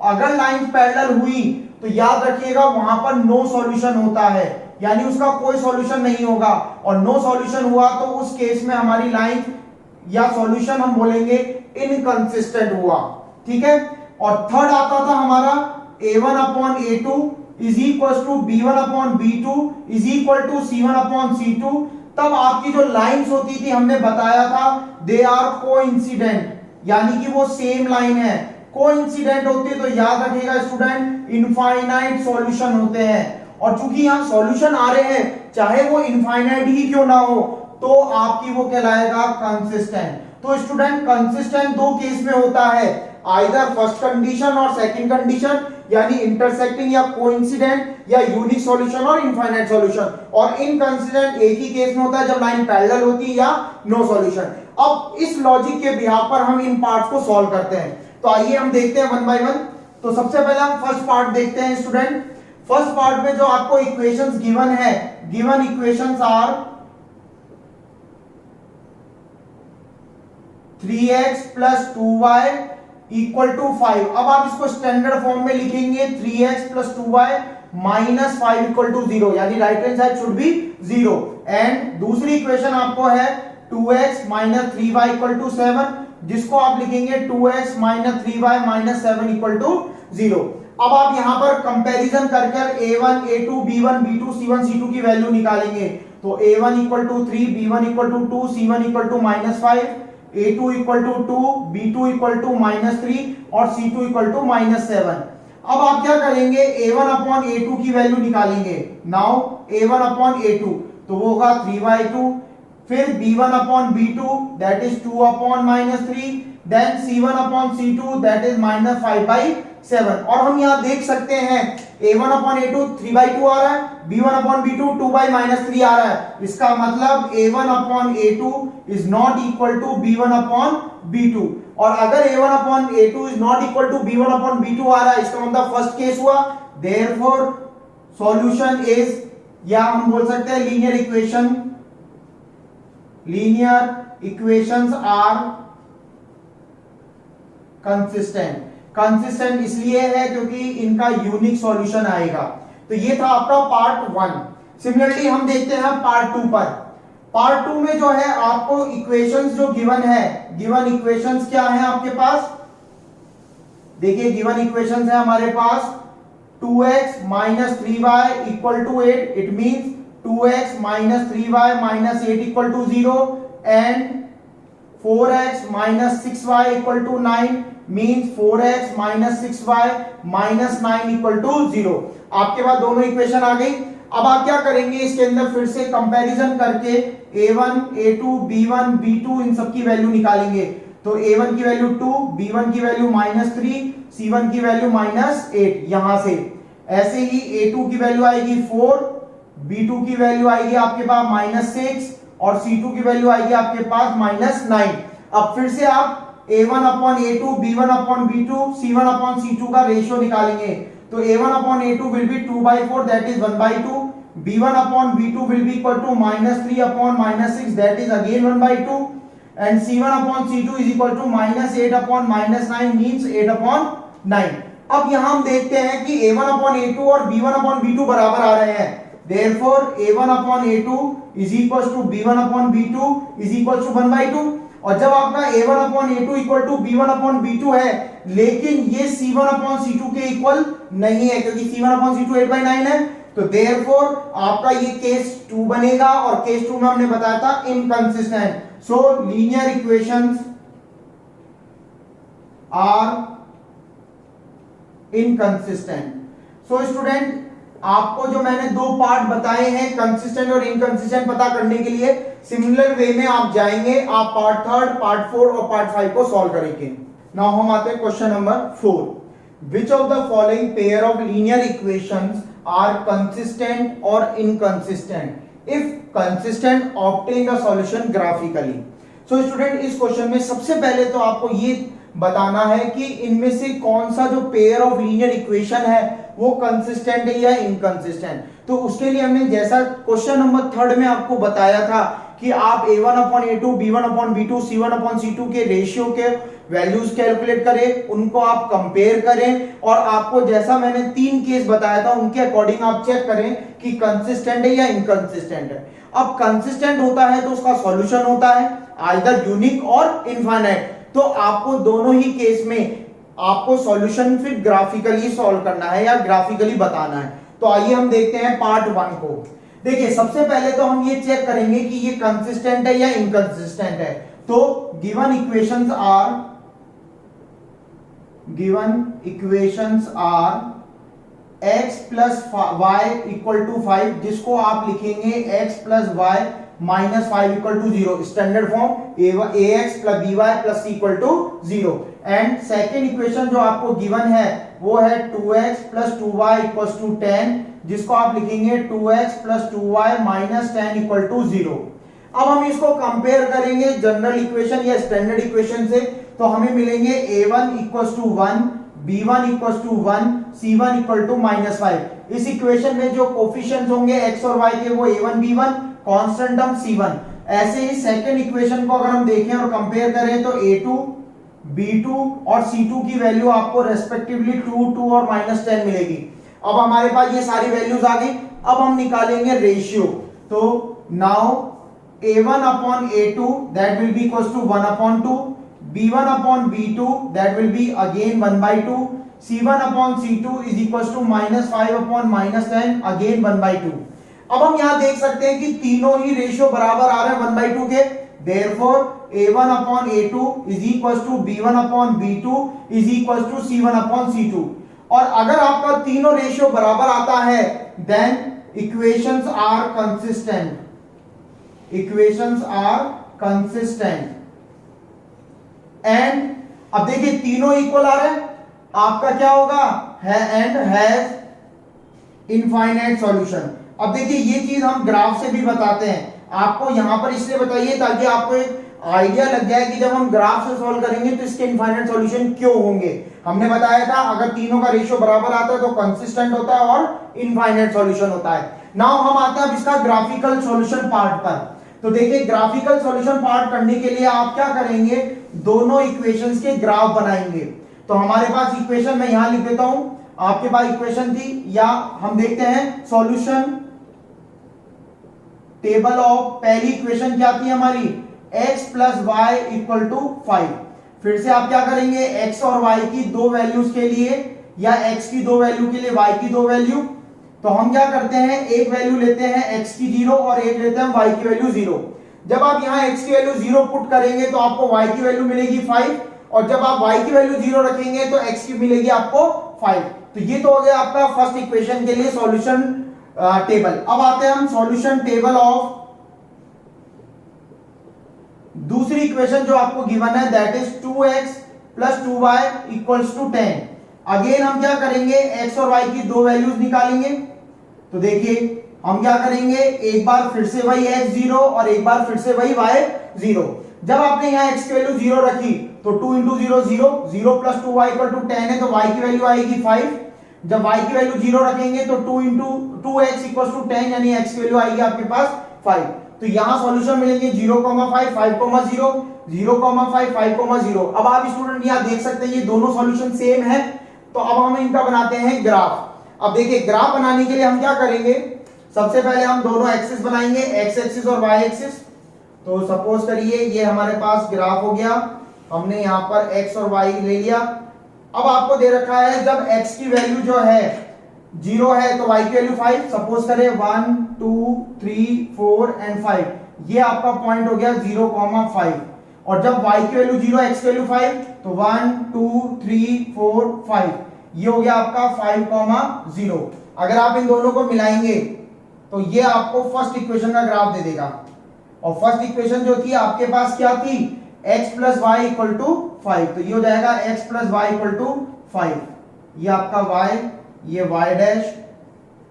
अगर लाइंस पैरेलल हुई तो याद रखिएगा वहां पर नो सॉल्यूशन होता है, यानी उसका कोई सॉल्यूशन नहीं होगा, और नो सॉल्यूशन हुआ तो उस केस में हमारी लाइन या सॉल्यूशन हम बोलेंगे इनकंसिस्टेंट हुआ। ठीक है, और थर्ड आता था हमारा a1 upon a2 is equals to b1 upon b2 is equal to c1 upon c2। तब आपकी जो लाइंस होती थी हमने बताया था दे आर कोइंसिडेंट, यानी कि वो सेम लाइन है। कोइंसिडेंट होती है तो याद रखिएगा स्टूडेंट इनफाइनाइट सॉल्यूशन होते हैं। और चूंकि यहाँ सॉल्यूशन आ रहे हैं चाहे वो इनफाइनाइट ही क्यों ना हो तो आपकी वो कहलाएगा कंसिस्टेंट। तो स्टूडेंट कंसिस्टेंट दो केस में होता है, आइदर फर्स्ट कंडीशन और सेकंड कंडीशन, यानी इंटरसेक्टिंग या कोइंसिडेंट या यूनिक सॉल्यूशन और इनफाइनाइट सॉल्यूशन। और इनकंसिस्टेंट एक ही केस में होता है जब लाइन पैरेलल होती है या नो सॉल्यूशन। अब इस लॉजिक के बिहाफ पर हम इन पार्ट्स को सॉल्व करते हैं। तो आइए हम देखते हैं वन बाय वन। तो सबसे पहले हम फर्स्ट पार्ट देखते हैं स्टूडेंट। फर्स्ट पार्ट में जो आपको इक्वेशंस गिवन है, given equations are 3x plus 2y equal to 5। अब आप इसको स्टैंडर्ड फॉर्म में लिखेंगे 3x plus 2y minus 5 equal to 0, यानी right hand side should be 0। And दूसरी इक्वेशन आपको है 2x minus 3y equal to 7, जिसको आप लिखेंगे 2x minus 3y minus 7 equal to 0। अब आप यहां पर कंपैरिजन कर a1 a2 b1 b2 c1 c2 की वैल्यू निकालेंगे। तो a1 equal to 3 b1 equal to 2 c1 equal to minus 5, a2 equal to 2 b2 equal to minus 3 और c2 equal to minus 7। अब आप क्या करेंगे, a1 अपॉन a2 की value निकालेंगे। नाउ a1 अपॉन a2 तो वो होगा 3/2, फिर b1 upon b2 that is 2 upon minus 3, then c1 upon c2 that is minus 5/7। और हम यहां देख सकते हैं a1 अपॉन a2 3/2 आ रहा है, b1 अपॉन b2 2/3 आ रहा है। इसका मतलब a1 upon a2 is not equal to b1 upon b2। और अगर a1 upon a2 is not equal to b1 upon b2 आ रहा है, इसका मतलब फर्स्ट केस हुआ। देयरफॉर सॉल्यूशन इज, या हम बोल सकते हैं linear equations are consistent. Consistent इसलिए है क्योंकि इनका यूनिक सॉल्यूशन आएगा। तो ये था आपका पार्ट 1। सिमिलरली हम देखते हैं पार्ट 2 पर। पार्ट 2 में जो है आपको इक्वेशंस जो गिवन है, गिवन इक्वेशंस क्या है आपके पास, देखिए गिवन इक्वेशंस है हमारे पास 2x minus 3y equal to 8, it means 2x minus 3y minus 8 equal to 0 and 4x minus 6y equal to 9 means 4x minus 6y minus 9 equal to 0। आपके पास दोनों इक्वेशन आ गई। अब आप क्या करेंगे, इसके अंदर फिर से कंपैरिजन करके a1 a2 b1 b2 इन सब की वैल्यू निकालेंगे। तो a1 की वैल्यू 2, b1 की वैल्यू माइनस 3, c1 की वैल्यू माइनस 8 यहां से। ऐसे ही a2 की वैल्यू आएगी 4, b2 की वैल्यू आएगी आपके पास माइनस 6 और c2 की वैल्यू आएगी आपके पास माइनस 9। अब फिर से आप a1 upon a2 b1 upon b2 c1 upon c2 का रेशियो निकालेंगे। तो a1 upon a2 will be 2/4 that is 1/2, b1 upon b2 will be equal to minus 3 upon minus 6 that is again 1/2 and c1 upon c2 is equal to minus 8 upon minus 9 means 8 upon 9। अब यहां हम देखते हैं कि a1 upon a2 और b1 upon b2 बराबर आ रहे हैं। Therefore a1 upon a2 is equal to b1 upon b2 is equal to 1/2। और जब आपका a1 upon a2 equal to b1 upon b2 है, लेकिन ये c1 अपॉन c2 के इक्वल नहीं है क्योंकि c1 अपॉन c2 8/9 है, तो देयरफॉर आपका ये केस 2 बनेगा। और केस 2 में हमने बताया था inconsistent. So linear equations are inconsistent. So student, आपको जो मैंने दो पार्ट बताए हैं कंसिस्टेंट और इनकंसिस्टेंट पता करने के लिए, सिमिलर वे में आप जाएंगे, आप पार्ट 3, पार्ट 4 और पार्ट 5 को सॉल्व करेंगे। नाउ हम आते हैं question number 4। Which of the following pair of linear equations are consistent और inconsistent if consistent obtain the solution graphically. So student, इस क्वेश्चन में सबसे पहले तो आपको ये बताना है कि इनमें से कौन सा जो पेयर ऑफ लीनियर इक्वेशन है वो कंसिस्टेंट है या इनकंसिस्टेंट। तो उसके लिए हमने जैसा क्वेश्चन नंबर 3 में आपको बताया था कि आप a1 upon a2 b1 upon b2 c1 upon c2 के रेशियो के वैल्यूज कैलकुलेट करें, उनको आप कंपेयर करें और आपको जैसा मैंने 3 केस बताया था उनके अकॉर्डिंग आप चेक करें कि कंसिस्टेंट है या इनकंसिस्टेंट है। अब कंसिस्टेंट होता है तो उसका सॉल्यूशन होता है आइदर यूनिक और इनफाइनाइट। तो आपको दोनों ही केस में आपको सॉल्यूशन फिर ग्राफिकली सॉल्व करना है या ग्राफिकली बताना है। तो आइए हम देखते हैं पार्ट 1 को। देखिए, सबसे पहले तो हम ये चेक करेंगे कि ये कंसिस्टेंट है या इनकंसिस्टेंट है। तो given equations are given equations are x plus y equal to 5, जिसको आप लिखेंगे x plus y minus 5 equal to 0, standard form ax plus by plus c equal to 0। And second equation जो आपको given है वो है 2x plus 2y equal to 10, जिसको आप लिखेंगे 2x plus 2y minus 10 equal to 0। अब हम इसको कंपेयर करेंगे जनरल इक्वेशन या स्टैंडर्ड इक्वेशन से, तो हमें मिलेंगे a1 equal to 1, b1 equal to 1, c1 equal to minus 5। इस इक्वेशन में जो कोफिशिएंट्स होंगे x और y के वो a1 b1, constant term c1। ऐसे ही सेकंड इक्वेशन को अगर हम देखें और कंपेयर करें तो a2, b2 और c2 की वैल्यू आपको रेस्पेक्टिवली 2, 2 और माइनस 10 मिलेगी। अब हमारे पास ये सारी वैल्यूज आ गई। अब हम निकालेंगे रेशियो। तो now a1 upon a2 that will be equals to 1 upon 2, b1 upon b2 that will be again 1 by 2, c1 upon c2 is equals to minus 5 upon minus 10 again 1 by 2। अब हम यहां देख सकते हैं कि तीनों ही रेशियो बराबर आ रहे हैं 1 by 2 के, therefore a1 upon a2 is equals to b1 upon b2 is equals to c1 upon c2। और अगर आपका तीनों रेशियो बराबर आता है then equations are consistent, equations are consistent। And अब देखिए तीनों इक्वल आ रहे हैं, आपका क्या होगा है एंड हैज इनफाइनाइट सॉल्यूशन। अब देखिए ये चीज हम ग्राफ से भी बताते हैं, आपको यहां पर इसलिए बताइए ताकि आपको एक आइडिया लग जाए कि जब हम ग्राफ से सॉल्व करेंगे तो इसके इनफाइनाइट सॉल्यूशन क्यों होंगे। हमने बताया था अगर तीनों का रेशियो बराबर आता है तो कंसिस्टेंट होता है और इनफाइनाइट सॉल्यूशन होता है। नाउ हम आते हैं अब इसका ग्राफिकल सॉल्यूशन पार्ट पर। तो देखिए ग्राफिकल सॉल्यूशन पार्ट करने के लिए आप क्या करेंगे, दोनों इक्वेशंस के ग्राफ बनाएंगे। तो हमारे पास इक्वेशन मैं यहां लिख देता हूं, आपके पास इक्वेशन थी, या हम देखते हैं सॉल्यूशन टेबल ऑफ, पहली इक्वेशन क्या थी हमारी x plus y equal to 5। फिर से आप क्या करेंगे x और y की दो वैल्यूज के लिए, या x की दो वैल्यू के लिए y की दो वैल्यू, तो हम क्या करते हैं एक वैल्यू लेते हैं x की 0 और एक लेते हैं y की वैल्यू 0। जब आप यहां x की वैल्यू 0 पुट करेंगे तो आपको y की वैल्यू मिलेगी 5, और जब आप y की वैल्यू 0 रखेंगे तो x की मिलेगी आपको 5। तो ये तो हो गया आपका फर्स्ट इक्वेशन के लिए सॉल्यूशन टेबल। अब आते हैं हम सॉल्यूशन टेबल ऑफ दूसरी इक्वेशन जो आपको गिवन है that is 2x plus 2y equals to 10। Again हम क्या करेंगे x और y की दो वैल्यूज निकालेंगे। तो देखिए हम क्या करेंगे, एक बार फिर से वही x 0 और एक बार फिर से वही y 0। जब आपने यहाँ x की वैल्यू 0 रखी तो 2 into 0 0, 0 plus 2y equal to 10 है, तो y की वैल्यू आएगी 5। जब y की वैल्यू 0 रखेंगे तो 2 इंटू 2x इक्वल टू 10, यानी x की वैल्यू आएगी आपके पास 5। तो यहां सॉल्यूशन मिलेंगे 0,5, 5,0, 0,5, 5,0। अब आप स्टूडेंट यहां देख सकते हैं ये दोनों सॉल्यूशन सेम है। तो अब हम इनका बनाते हैं ग्राफ। अब देखिए ग्राफ बनाने के लिए हम क्या करेंगे, सबसे पहले हम दोनों एक्सिस बनाएंगे, x एक्सिस और y एक्सिस। तो सपोज करिए ये हमारे पास ग्राफ हो गया, हमने यहां पर x और y ले लिया। अब आपको दे रखा है जब x की वैल्यू जो है 0 है तो y की वैल्यू 5, सपोज करें 1 2 3 4 एंड 5, ये आपका पॉइंट हो गया 0,5। और जब y की वैल्यू 0 x की वैल्यू 5 तो 1 2 3 4 5, ये हो गया आपका 5,0। अगर आप इन दोनों को मिलाएंगे तो ये आपको फर्स्ट इक्वेशन का ग्राफ दे देगा। और फर्स्ट इक्वेशन जो थी आपके पास क्या थी, x plus y equal to 5, तो ये हो जाएगा x plus y equal to 5। ये आपका y, ये y डैश,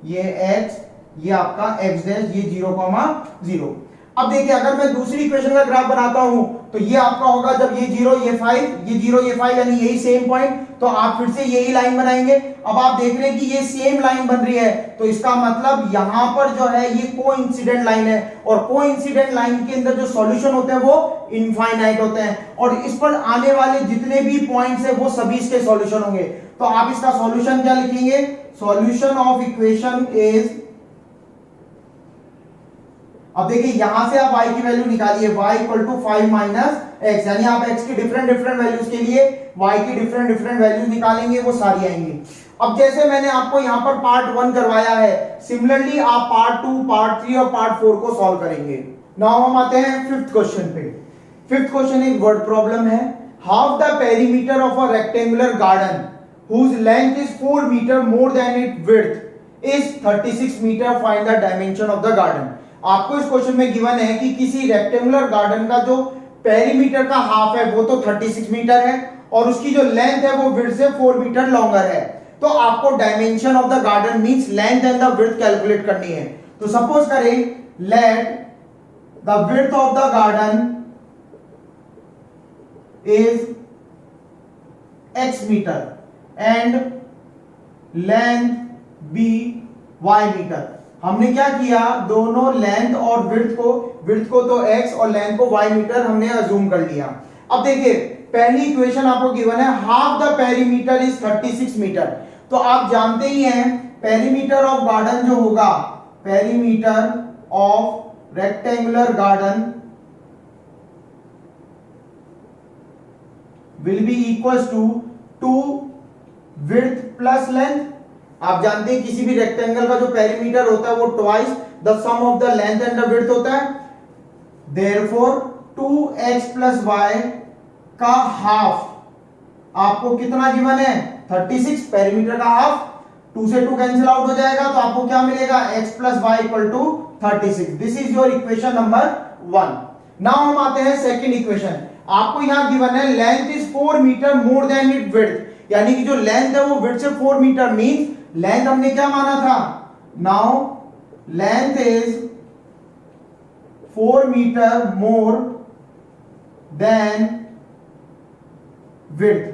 ये x, ये आपका x डैश, ये 0,0। अब देखिए अगर मैं दूसरी इक्वेशन का ग्राफ बनाता हूं तो ये आपका होगा जब ये 0 ये 5, ये 0 ये 5, यानी यही सेम पॉइंट, तो आप फिर से यही लाइन बनाएंगे। अब आप देख रहे हैं कि ये सेम लाइन बन रही है, तो इसका मतलब यहां पर जो है ये कोइंसिडेंट लाइन है, और कोइंसिडेंट लाइन के अंदर जो सॉल्यूशन होते हैं वो इनफाइनाइट होते हैं, और इस पर आने वाले जितने भी पॉइंट्स है वो सभी इसके सॉल्यूशन होंगे। तो आप इसका सॉल्यूशन क्या लिखेंगे, सॉल्यूशन ऑफ इक्वेशन इज, अब देखिए यहां से आप y की वैल्यू निकालिए, y equal to 5 minus x, यानी आप x की डिफरेंट वैल्यूज के लिए y की डिफरेंट वैल्यूज निकालेंगे, वो सारी आएंगी। अब जैसे मैंने आपको यहां पर पार्ट 1 करवाया है, सिमिलरली आप पार्ट 2, पार्ट 3 और पार्ट 4 को सॉल्व करेंगे। नाउ हम आते हैं फिफ्थ क्वेश्चन पे। फिफ्थ क्वेश्चन एक वर्ड प्रॉब्लम है। half the perimeter of a rectangular garden whose length is 4 meter more than its width is 36 meter. Find the dimension of the garden. आपको इस question में given है कि किसी rectangular garden का जो पेरीमीटर का हाफ है वो तो 36 मीटर है और उसकी जो लेंथ है वो विड्थ से 4 मीटर लॉन्गर है। तो आपको dimension of the garden means length and the width calculate करनी है। तो सपोज करें let the width of the garden is x metre and length be y metre. हमने क्या किया, दोनों लेंथ और विड्थ को तो x और लेंथ को y मीटर हमने अज्यूम कर लिया। अब देखिए पहली इक्वेशन आपको गिवन है half the perimeter is 36 metre. तो आप जानते ही हैं पेरीमीटर ऑफ गार्डन जो होगा, perimeter of rectangular garden will be equal to width plus length. आप जानते हैं किसी भी रेक्टेंगल का जो पेरीमीटर होता है वो twice the sum of the length and the width होता है। देयरफॉर 2x प्लस y का हाफ आपको कितना गिवन है 36, पेरीमीटर का हाफ, 2 से 2 कैंसिल आउट हो जाएगा तो आपको क्या मिलेगा x plus y equal to 36। This is your equation number 1। Now हम आते हैं सेकंड इक्वेशन। आपको यहां गिवन है length is 4 metre more than it width, यानी कि जो लेंथ है वो विड्थ से 4 मीटर मींस लेंथ हमने क्या माना था, now length is 4 metre more than width.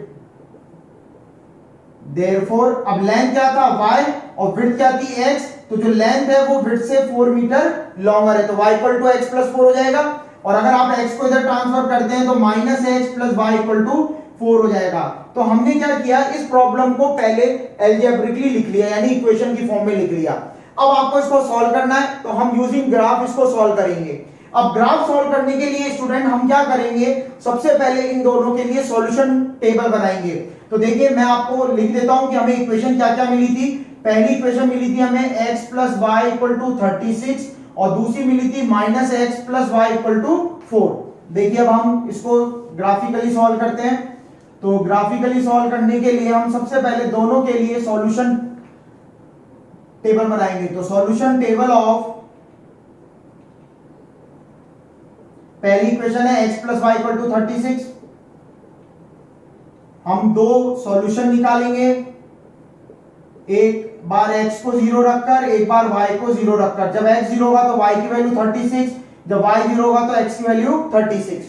Therefore अब लेंथ क्या था y और विड्थ क्या थी x, तो जो लेंथ है वो विड्थ से 4 मीटर लॉन्गर है तो y equal to x plus 4 हो जाएगा। और अगर आप x को इधर ट्रांसफर करते हैं तो minus x plus y equal to 4 हो जाएगा। तो हमने क्या किया, इस प्रॉब्लम को पहले एल्जेब्रिकली लिख लिया, यानी इक्वेशन की फॉर्म में लिख लिया। अब आपको इसको सॉल्व करना है तो हम यूजिंग ग्राफ इसको सॉल्व करेंगे। अब ग्राफ सॉल्व करने के लिए स्टूडेंट हम क्या करेंगे, सबसे पहले इन दोनों के लिए सॉल्यूशन टेबल बनाएंगे। तो देखिए मैं आपको लिख देता हूं कि हमें इक्वेशन क्या क्या मिली थी। पहली इक्वेशन मिली थी हमें x plus y equal to 36 और दूसरी मिली थी minus x plus y equal to 4। देखिए अब हम इसको ग्राफिकली सॉल्व करते हैं। तो ग्राफिकली सॉल्व करने के लिए हम सबसे पहले दोनों के लिए सॉल्यूशन टेबल बनाएंगे। तो सॉल्यूशन टेबल ऑफ पहली इक्वेशन है x plus y equal to 36। हम दो सॉल्यूशन निकालेंगे, एक बार x को 0 रखकर, एक बार y को 0 रखकर। जब x 0 होगा तो y की वैल्यू 36, जब y 0 होगा तो x की वैल्यू 36।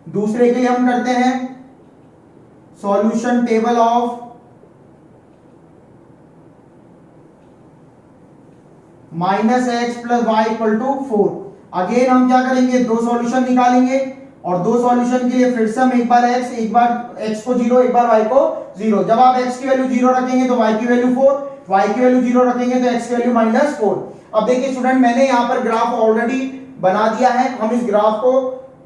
दूसरे के लिए हम करते हैं solution table of minus x plus y equal to 4। Again हम क्या करेंगे, दो सॉल्यूशन निकालेंगे और दो सॉल्यूशन के लिए फिर से हम एक बार x को 0, एक बार y को 0। जब आप x की वैल्यू 0 रखेंगे तो y की वैल्यू 4, y की वैल्यू 0 रखेंगे तो x की वैल्यू -4। अब देखिए स्टूडेंट मैंने यहां पर ग्राफ ऑलरेडी बना दिया है। हम इस ग्राफ को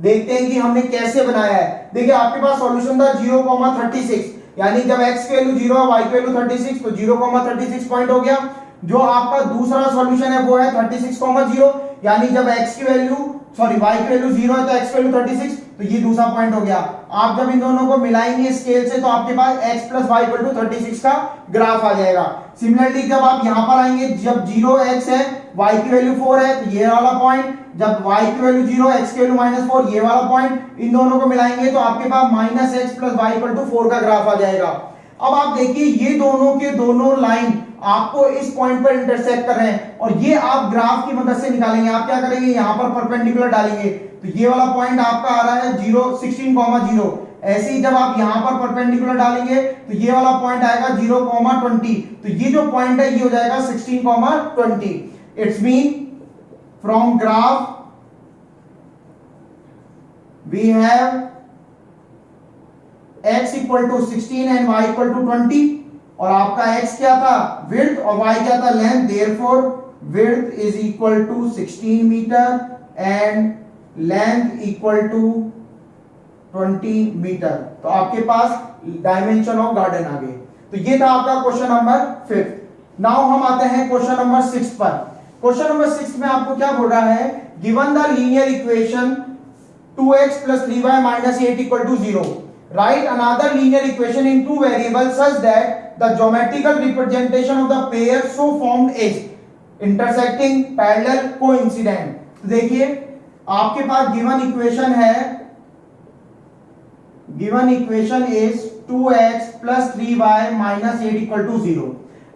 देखते हैं कि हमने कैसे बनाया है। देखिए आपके पास सॉल्यूशन था 0,36, यानी जब x की वैल्यू 0 है y की वैल्यू 36 तो 0,36 पॉइंट हो गया। जो आपका दूसरा सॉल्यूशन है वो है 36,0, यानी जब x की वैल्यू y की वैल्यू 0 है तो x की वैल्यू 36, तो ये दूसरा पॉइंट हो गया। आप जब इन दोनों को मिलाएंगे स्केल से तो आपके पास x plus y equal to 36 का ग्राफ आ जाएगा। सिमिलरली जब आप यहां पर आएंगे, जब 0x है y की वैल्यू 4 है तो ये वाला पॉइंट, जब y की वैल्यू 0 है x की वैल्यू -4 ये वाला पॉइंट, इन दोनों को मिलाएंगे तो आपके पास -x plus y equal to 4 का ग्राफ आ जाएगा। अब आप देखिए ये दोनों के दोनों लाइन आपको इस पॉइंट पर इंटरसेक्ट कर रहे हैं और ये आप ग्राफ की मदद से निकालेंगे। आप क्या करेंगे, यहां पर परपेंडिकुलर डालेंगे तो ये वाला पॉइंट आपका आ रहा है 16,0। ऐसे ही जब आप यहां पर परपेंडिकुलर डालेंगे तो ये वाला पॉइंट आएगा 0,20, तो ये जो पॉइंट है ये हो जाएगा 16,20। It's mean from graph we have x equal to 16 and y equal to 20, और आपका x क्या था, विड्थ, और y क्या था, length. Therefore width is equal to 16 metre and length equal to 20 metre. तो आपके पास डायमेंशन ऑफ गार्डन आ गए। तो ये था आपका क्वेश्चन नंबर 5। नाउ हम आते हैं क्वेश्चन नंबर 6 पर। क्वेश्चन नंबर 6 में आपको क्या बोल रहा है, given the linear equation 2x plus 3y minus 8 equal to 0, write another linear equation in two variables such that the geometrical representation of the pair so formed is intersecting, parallel, coincident. देखिए आपके पास given equation is 2x plus 3y minus 8 equal to 0.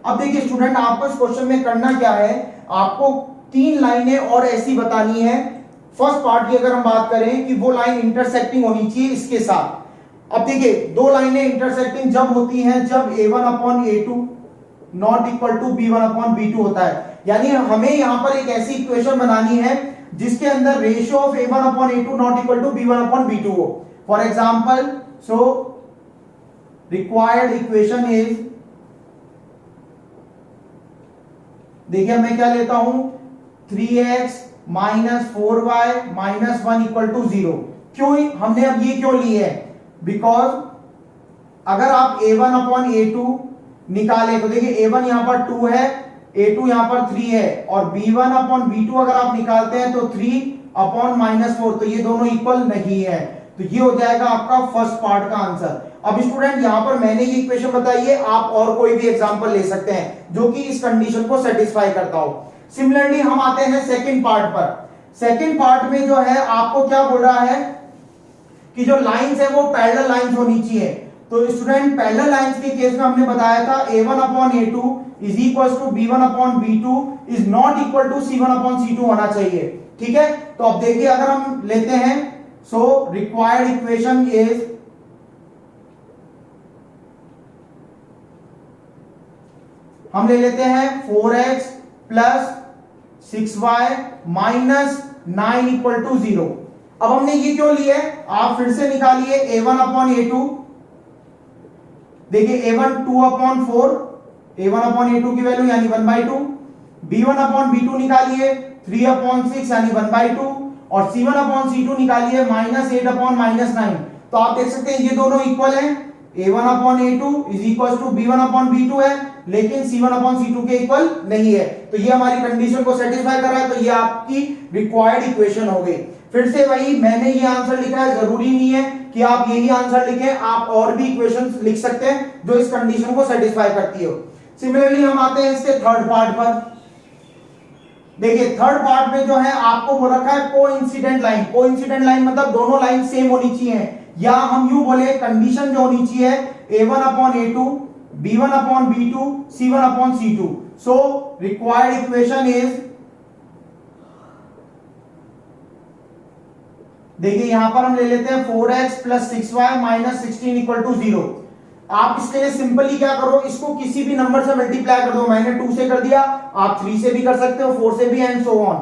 अब देखिए student, आपको इस question में करना क्या है, आपको तीन लाइनें और ऐसी बतानी है। फर्स्ट पार्ट की अगर हम बात करें कि वो लाइन इंटरसेक्टिंग होनी चाहिए इसके साथ। अब देखिए दो लाइनें इंटरसेक्टिंग जब होती हैं जब a1/a2 not equal to b1/b2 होता है, यानी हमें यहां पर एक ऐसी इक्वेशन बनानी है जिसके अंदर ratio of a1/a2 not equal to b1/b2 हो। For example, so required equation is, देखिए मैं क्या लेता हूं, 3x minus 4y minus 1 equal to 0। क्यों हमने अब ये क्यों ली है, बिकॉज अगर आप a1/a2 निकाले तो देखिए a1 यहां पर 2 है, a2 यहां पर 3 है, और b1/b2 अगर आप निकालते हैं तो 3/-4, तो ये दोनों इक्वल नहीं है, तो ये हो जाएगा आपका फर्स्ट पार्ट का आंसर। अब स्टूडेंट यहां पर मैंने ये इक्वेशन बताई है, आप और कोई भी एग्जांपल ले सकते हैं जो कि इस कंडीशन को सेटिस्फाई करता हो। सिमिलरली हम आते हैं सेकंड पार्ट पर। सेकंड पार्ट में जो है आपको क्या बोल रहा है कि जो लाइंस है वो पैरेलल लाइंस होनी चाहिए। तो स्टूडेंट पैरेलल लाइंस के केस में हमने बताया था a1/a2 is equal to b1/b2 is not equal to c1/c2 होना चाहिए। ठीक है, तो अब देखिए अगर हम लेते हैं, सो रिक्वायर्ड इक्वेशन इज, हम ले लेते हैं 4x plus 6y minus 9 equal to 0। अब हमने ये क्यों लिए, आप फिर से निकालिए a1/a2, देखिए a1 2/4, a1/a2 की वैल्यू यानी 1/2, b1/b2 निकालिए 3/6 यानी 1/2, और c1/c2 निकालिए -8/-9। तो आप देख सकते हैं ये दोनों इक्वल हैं, a1/a2 is equal to b1/b2 है, लेकिन c1/c2 के इक्वल नहीं है, तो ये हमारी कंडीशन को सेटिस्फाई कर रहा है, तो ये आपकी रिक्वायर्ड इक्वेशन हो गई। फिर से वही मैंने ये आंसर लिखा है, जरूरी नहीं है कि आप यही आंसर लिखें, आप और भी इक्वेशंस लिख सकते हैं जो इस कंडीशन को सेटिस्फाई करती हो। सिमिलरली हम आते हैं इसके थर्ड पार्ट पर। देखिए थर्ड पार्ट में जो है आपको वो रखा है कोइंसिडेंट लाइन। कोइंसिडेंट लाइन मतलब दोनों लाइन सेम होनी चाहिए, या हम यूं बोले कंडीशन जो होनी चाहिए a1/a2 b1/b2 c1/c2। So required equation is, देखिए यहां पर हम ले लेते हैं 4x plus 6y minus 16 equal to 0। आप इसके लिए सिंपली क्या करो, इसको किसी भी नंबर से मल्टीप्लाई कर दो। मैंने 2 से कर दिया, आप 3 से भी कर सकते हो, 4 से भी, एंड सो ऑन।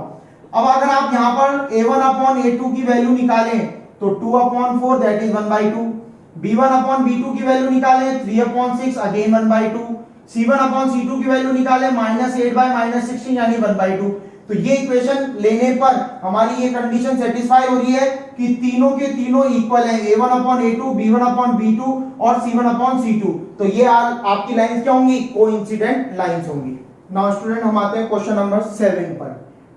अब अगर आप यहां पर a1/a2 की वैल्यू निकालें तो 2/4 दैट इज 1/2, b1/b2 की वैल्यू निकालें 3/6 अगेन 1/2, c1/c2 की वैल्यू निकालें -8/-16 यानी 1/2। तो ये इक्वेशन लेने पर हमारी ये कंडीशन सेटिस्फाई हो रही है कि तीनों के तीनों इक्वल हैं, a1/a2 b1/b2 और c1/c2। तो ये आपकी लाइंस क्या होंगी, कोइंसिडेंट लाइंस होंगी। नाउ स्टूडेंट हम आते हैं क्वेश्चन नंबर 7 पर।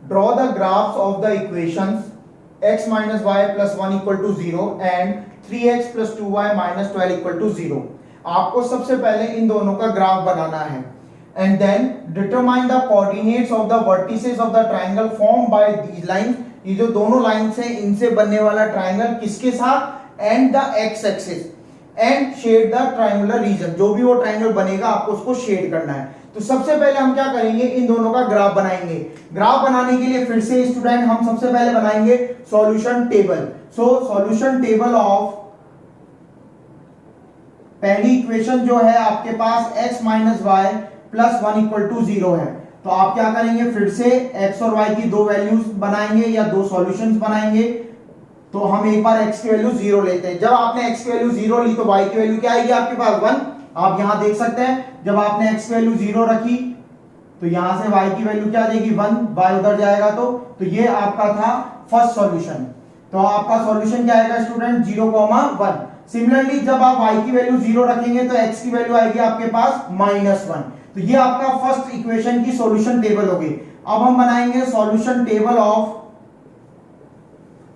Draw the graphs of the equations x minus y plus 1 equal to 0 and 3x plus 2y minus 12 equal to 0। आपको सबसे पहले इन दोनों का ग्राफ बनाना है, and then determine the coordinates of the vertices of the triangle formed by these lines। ये जो दोनों lines हैं इनसे बनने वाला ट्रायंगल किसके साथ, and the x axis, and shade the triangular region। जो भी वो ट्रायंगल बनेगा आपको उसको शेड करना है। तो सबसे पहले हम क्या करेंगे, इन दोनों का ग्राफ बनाएंगे। ग्राफ बनाने के लिए फिर से स्टूडेंट हम सबसे पहले बनाएंगे solution table. So solution table of पहली इक्वेशन जो है आपके पास x minus y plus 1 equal to 0 है। तो आप क्या करेंगे, फिर से x और y की दो वैल्यूज बनाएंगे या दो सॉल्यूशंस बनाएंगे। तो हम एक बार x की वैल्यू 0 लेते हैं। जब आपने x की वैल्यू 0 ली तो y की वैल्यू क्या आएगी आपके पास 1। आप यहां देख सकते हैं जब आपने x की वैल्यू 0 रखी तो यहां से y की वैल्यू क्या आ जाएगी 1, y उधर जाएगा। तो ये आपका था फर्स्ट सॉल्यूशन। तो आपका सॉल्यूशन क्या आएगा स्टूडेंट 0,1। सिमिलरली जब आप y की वैल्यू 0 रखेंगे तो x की वैल्यू आएगी आपके पास -1। तो ये आपका फर्स्ट इक्वेशन की सॉल्यूशन टेबल होगी। अब हम बनाएंगे solution table of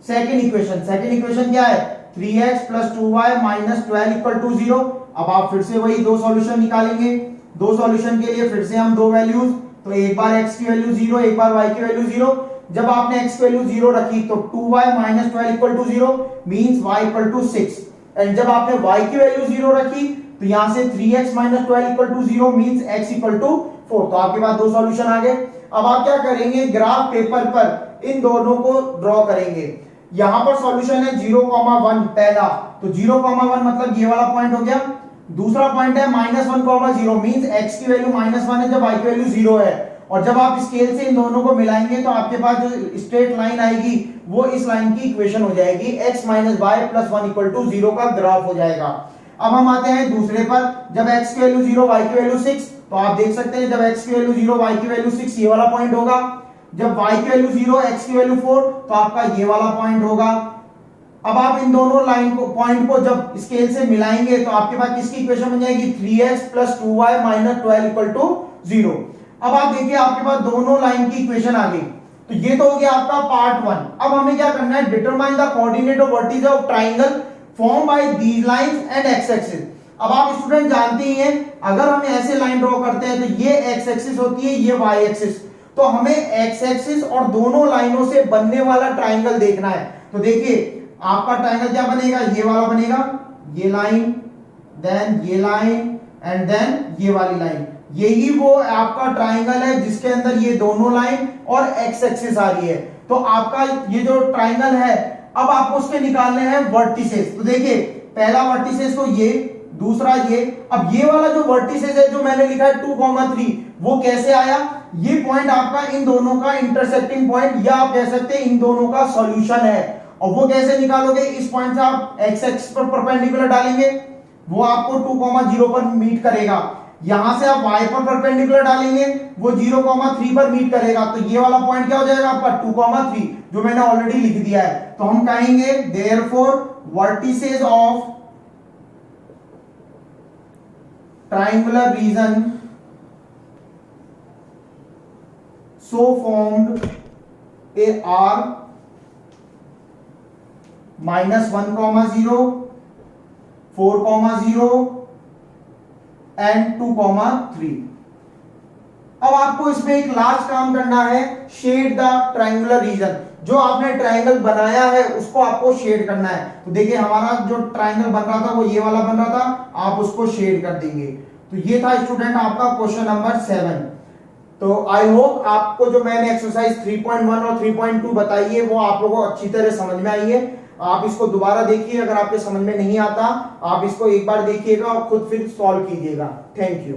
second equation. Second equation क्या है, 3x plus 2y minus 12 equal to 0। अब आप फिर से वही दो सॉल्यूशन निकालेंगे। दो सॉल्यूशन के लिए फिर से हम दो वैल्यूज, तो एक बार x की वैल्यू 0, एक बार y की वैल्यू 0। जब आपने x की वैल्यू 0 रखी तो 2y minus 12 equal to 0 means y equal to 6। And जब आपने y की वैल्यू 0 रखी तो यहां से 3x minus 12 equal to 0 means x equal to 4। तो आपके पास दो सॉल्यूशन आ गए। अब आप क्या करेंगे, ग्राफ पेपर पर इन दोनों को ड्रॉ करेंगे। यहां पर सॉल्यूशन है 0,1 पहला, तो 0,1 मतलब ये वाला पॉइंट हो गया। दूसरा पॉइंट है -1,0 मींस x की वैल्यू -1 है जब y की वैल्यू 0 है। और जब आप स्केल से इन दोनों को मिलाएंगे तो आपके पास जो स्ट्रेट लाइन आएगी वो इस लाइन की इक्वेशन हो जाएगी, x minus y plus 1 equal to 0 का ग्राफ हो जाएगा। अब हम आते हैं दूसरे पर, जब x की वैल्यू 0 y की वैल्यू 6, तो आप देख सकते हैं जब x की वैल्यू 0 y की वैल्यू 6 ये वाला पॉइंट होगा। जब y की वैल्यू 0 x की वैल्यू 4 तो आपका ये वाला पॉइंट होगा। अब आप इन दोनों लाइन को पॉइंट को जब स्केल से मिलाएंगे तो आपके पास किसकी इक्वेशन बन जाएगी, 3x plus 2y minus 12 equal to 0। अब आप देखिए आपके पास दोनों लाइन की इक्वेशन आ गई। तो ये तो हो गया आपका पार्ट 1। अब हमें क्या करना है, determine the coordinate of vertices of triangle form by these lines and x axis. अब आप स्टूडेंट जानते ही हैं अगर हम ऐसे लाइन ड्रॉ करते हैं तो ये एक्स एक्सिस होती है, ये वाई एक्सिस। तो हमें एक्स एक्सिस और दोनों लाइनों से बनने वाला ट्रायंगल देखना है। तो देखिए आपका ट्रायंगल क्या बनेगा, ये वाला बनेगा, ये लाइन, देन ये लाइन एंड देन ये वाली लाइन। यही वो आपका ट्रायंगल है जिसके अंदर ये दोनों लाइन और एक्स एक्सिस आ रही है। तो आपका ये जो ट्रायंगल है अब आपको उसके निकालने हैं वर्टिसेस। तो देखिए पहला वर्टिसेस तो ये, दूसरा ये। अब ये वाला जो वर्टिसेस है जो मैंने लिखा है 2,3 वो कैसे आया, ये पॉइंट आपका इन दोनों का इंटरसेक्टिंग पॉइंट या आप कह सकते हैं इन दोनों का सॉल्यूशन है। और वो कैसे निकालोगे, इस पॉइंट से आप एक्स एक्सिस पर परपेंडिकुलर डालेंगे, वो आपको 2,0 पर मीट करेगा। यहां से आप y पर परपेंडिकुलर डालेंगे, वो 0,3 पर मीट करेगा। तो ये वाला पॉइंट क्या हो जाएगा आपका 2,3, जो मैंने ऑलरेडी लिख दिया है। तो हम कहेंगे therefore vertices of triangular region so formed a r -1,0 4,0 and 2,3। अब आपको इसमें एक लास्ट काम करना है, शेड द ट्रायंगुलर रीजन। जो आपने ट्रायंगल बनाया है उसको आपको शेड करना है। तो देखिए हमारा जो ट्रायंगल बन रहा था वो ये वाला बन रहा था, आप उसको शेड कर देंगे। तो ये था स्टूडेंट आपका क्वेश्चन नंबर 7। तो आई होप आपको जो मैंने एक्सरसाइज 3.1 और 3.2 बताई है वो आप लोगों को अच्छी तरह समझ में आई है। आप इसको दोबारा देखिए, अगर आपके समझ में नहीं आता आप इसको एक बार देखिएगा और खुद फिर सॉल्व कीजिएगा। Thank you.